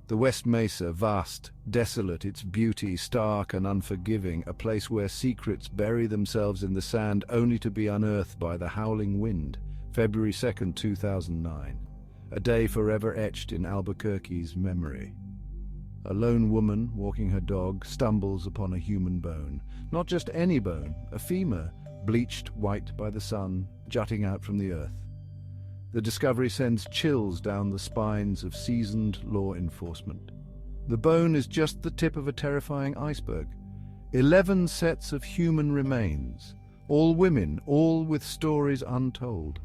The West Mesa, vast, desolate, its beauty stark and unforgiving, a place where secrets bury themselves in the sand only to be unearthed by the howling wind. February 2nd, 2009. A day forever etched in Albuquerque's memory. A lone woman, walking her dog, stumbles upon a human bone. Not just any bone, a femur, bleached white by the sun, jutting out from the earth. The discovery sends chills down the spines of seasoned law enforcement. The bone is just the tip of a terrifying iceberg. 11 sets of human remains, all women, all with stories untold.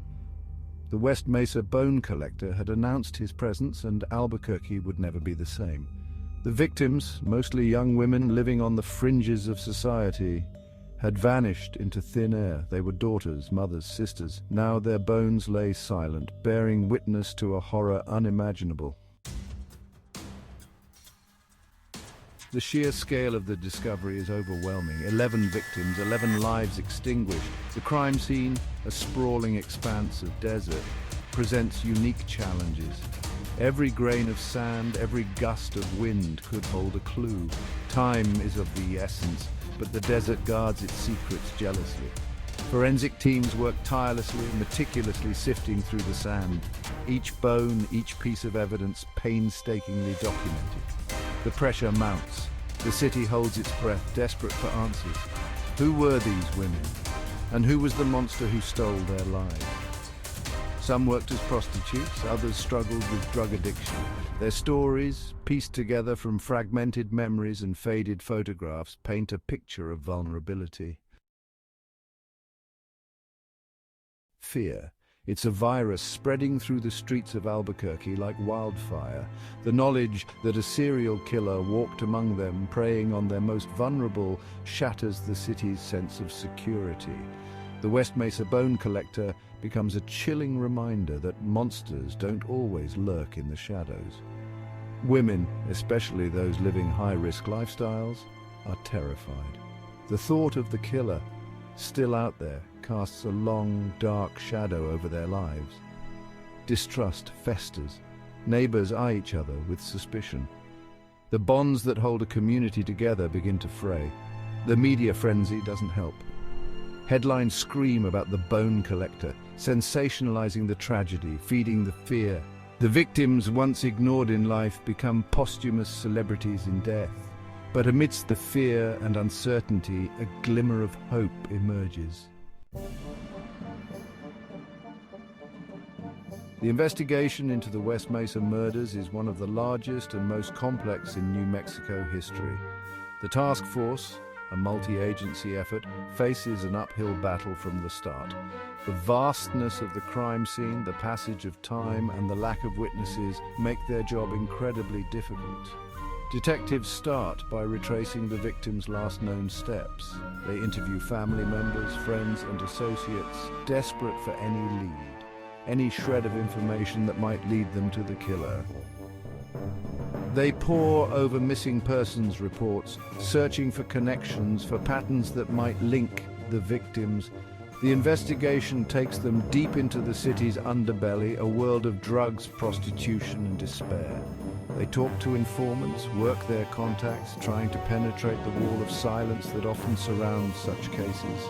The West Mesa bone collector had announced his presence, and Albuquerque would never be the same. The victims, mostly young women living on the fringes of society, had vanished into thin air. They were daughters, mothers, sisters. Now their bones lay silent, bearing witness to a horror unimaginable. The sheer scale of the discovery is overwhelming. 11 victims, 11 lives extinguished. The crime scene, a sprawling expanse of desert, presents unique challenges. Every grain of sand, every gust of wind could hold a clue. Time is of the essence, but the desert guards its secrets jealously. Forensic teams work tirelessly, meticulously sifting through the sand. Each bone, each piece of evidence painstakingly documented. The pressure mounts. The city holds its breath, desperate for answers. Who were these women? And who was the monster who stole their lives? Some worked as prostitutes, others struggled with drug addiction. Their stories, pieced together from fragmented memories and faded photographs, paint a picture of vulnerability. Fear. It's a virus spreading through the streets of Albuquerque like wildfire. The knowledge that a serial killer walked among them, preying on their most vulnerable, shatters the city's sense of security. The West Mesa bone collector becomes a chilling reminder that monsters don't always lurk in the shadows. Women, especially those living high-risk lifestyles, are terrified. The thought of the killer, still out there, casts a long, dark shadow over their lives. Distrust festers. Neighbors eye each other with suspicion. The bonds that hold a community together begin to fray. The media frenzy doesn't help. Headlines scream about the bone collector, sensationalizing the tragedy, feeding the fear. The victims, once ignored in life, become posthumous celebrities in death. But amidst the fear and uncertainty, a glimmer of hope emerges. The investigation into the West Mesa murders is one of the largest and most complex in New Mexico history. The task force, a multi-agency effort, faces an uphill battle from the start. The vastness of the crime scene, the passage of time, and the lack of witnesses make their job incredibly difficult. Detectives start by retracing the victims' last known steps. They interview family members, friends, and associates, desperate for any lead, any shred of information that might lead them to the killer. They pore over missing persons reports, searching for connections, for patterns that might link the victims. The investigation takes them deep into the city's underbelly, a world of drugs, prostitution, and despair. They talk to informants, work their contacts, trying to penetrate the wall of silence that often surrounds such cases.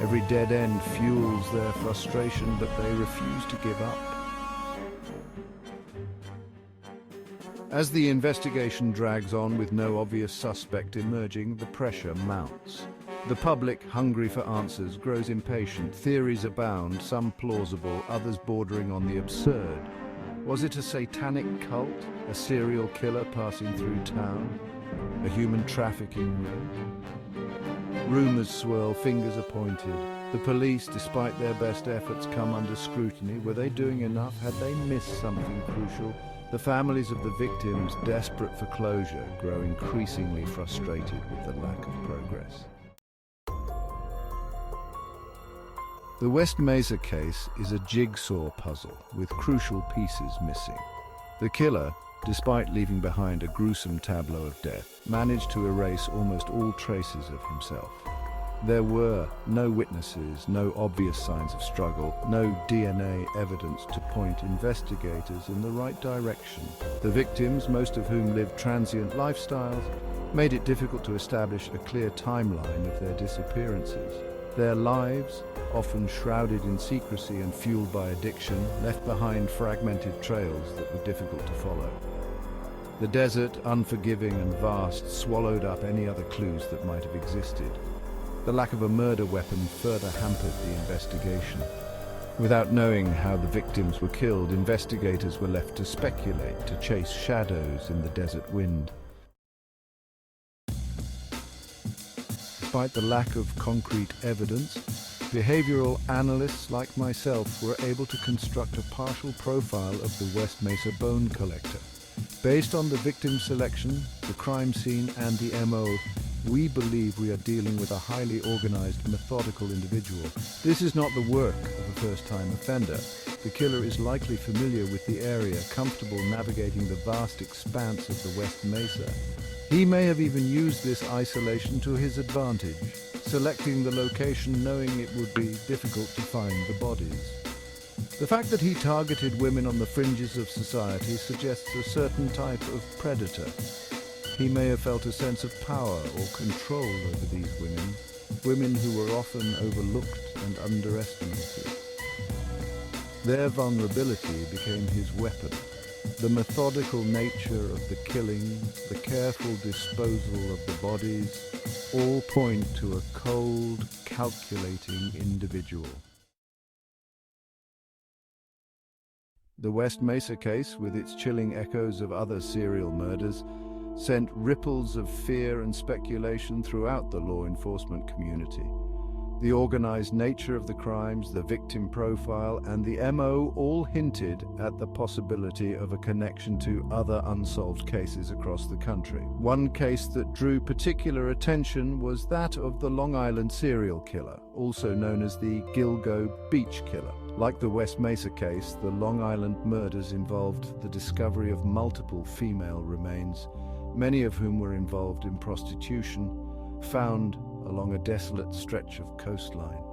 Every dead end fuels their frustration, but they refuse to give up. As the investigation drags on with no obvious suspect emerging, the pressure mounts. The public, hungry for answers, grows impatient. Theories abound, some plausible, others bordering on the absurd. Was it a satanic cult? A serial killer passing through town? A human trafficking ring? Rumors swirl, fingers are pointed. The police, despite their best efforts, come under scrutiny. Were they doing enough? Had they missed something crucial? The families of the victims, desperate for closure, grow increasingly frustrated with the lack of progress. The West Mesa case is a jigsaw puzzle with crucial pieces missing. The killer, despite leaving behind a gruesome tableau of death, managed to erase almost all traces of himself. There were no witnesses, no obvious signs of struggle, no DNA evidence to point investigators in the right direction. The victims, most of whom lived transient lifestyles, made it difficult to establish a clear timeline of their disappearances. Their lives, often shrouded in secrecy and fueled by addiction, left behind fragmented trails that were difficult to follow. The desert, unforgiving and vast, swallowed up any other clues that might have existed. The lack of a murder weapon further hampered the investigation. Without knowing how the victims were killed, investigators were left to speculate, to chase shadows in the desert wind. Despite the lack of concrete evidence, behavioral analysts like myself were able to construct a partial profile of the West Mesa bone collector. Based on the victim selection, the crime scene and the MO, we believe we are dealing with a highly organized, methodical individual. This is not the work of a first-time offender. The killer is likely familiar with the area, comfortable navigating the vast expanse of the West Mesa. He may have even used this isolation to his advantage, selecting the location knowing it would be difficult to find the bodies. The fact that he targeted women on the fringes of society suggests a certain type of predator. He may have felt a sense of power or control over these women who were often overlooked and underestimated. Their vulnerability became his weapon. The methodical nature of the killings, the careful disposal of the bodies, all point to a cold, calculating individual. The West Mesa case, with its chilling echoes of other serial murders, sent ripples of fear and speculation throughout the law enforcement community. The organized nature of the crimes, the victim profile, and the MO all hinted at the possibility of a connection to other unsolved cases across the country. One case that drew particular attention was that of the Long Island serial killer, also known as the Gilgo Beach Killer. Like the West Mesa case, the Long Island murders involved the discovery of multiple female remains, many of whom were involved in prostitution, found along a desolate stretch of coastline.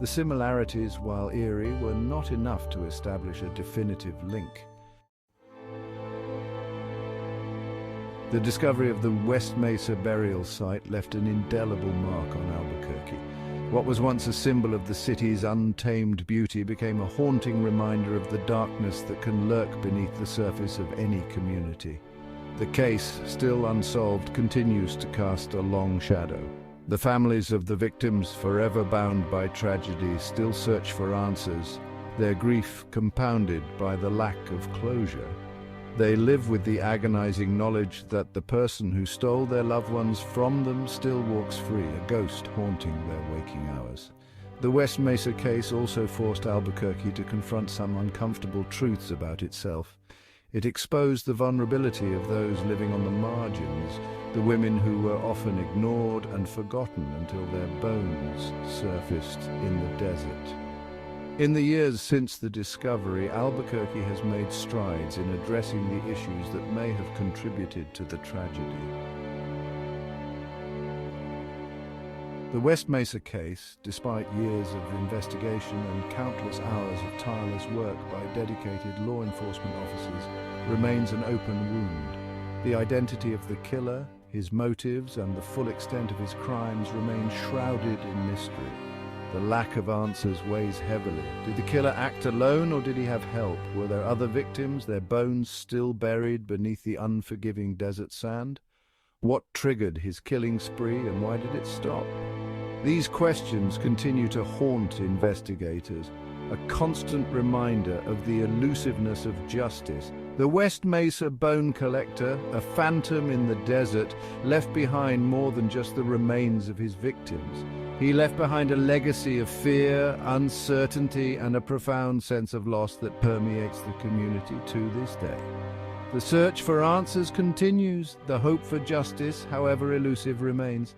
The similarities, while eerie, were not enough to establish a definitive link. The discovery of the West Mesa burial site left an indelible mark on Albuquerque. What was once a symbol of the city's untamed beauty became a haunting reminder of the darkness that can lurk beneath the surface of any community. The case, still unsolved, continues to cast a long shadow. The families of the victims, forever bound by tragedy, still search for answers, their grief compounded by the lack of closure. They live with the agonizing knowledge that the person who stole their loved ones from them still walks free, a ghost haunting their waking hours. The West Mesa case also forced Albuquerque to confront some uncomfortable truths about itself. It exposed the vulnerability of those living on the margins, the women who were often ignored and forgotten until their bones surfaced in the desert. In the years since the discovery, Albuquerque has made strides in addressing the issues that may have contributed to the tragedy. The West Mesa case, despite years of investigation and countless hours of tireless work by dedicated law enforcement officers, remains an open wound. The identity of the killer, his motives, and the full extent of his crimes remain shrouded in mystery. The lack of answers weighs heavily. Did the killer act alone, or did he have help? Were there other victims, their bones still buried beneath the unforgiving desert sand? What triggered his killing spree, and why did it stop? These questions continue to haunt investigators, a constant reminder of the elusiveness of justice. The West Mesa bone collector, a phantom in the desert, left behind more than just the remains of his victims. He left behind a legacy of fear, uncertainty, and a profound sense of loss that permeates the community to this day. The search for answers continues. The hope for justice, however elusive, remains.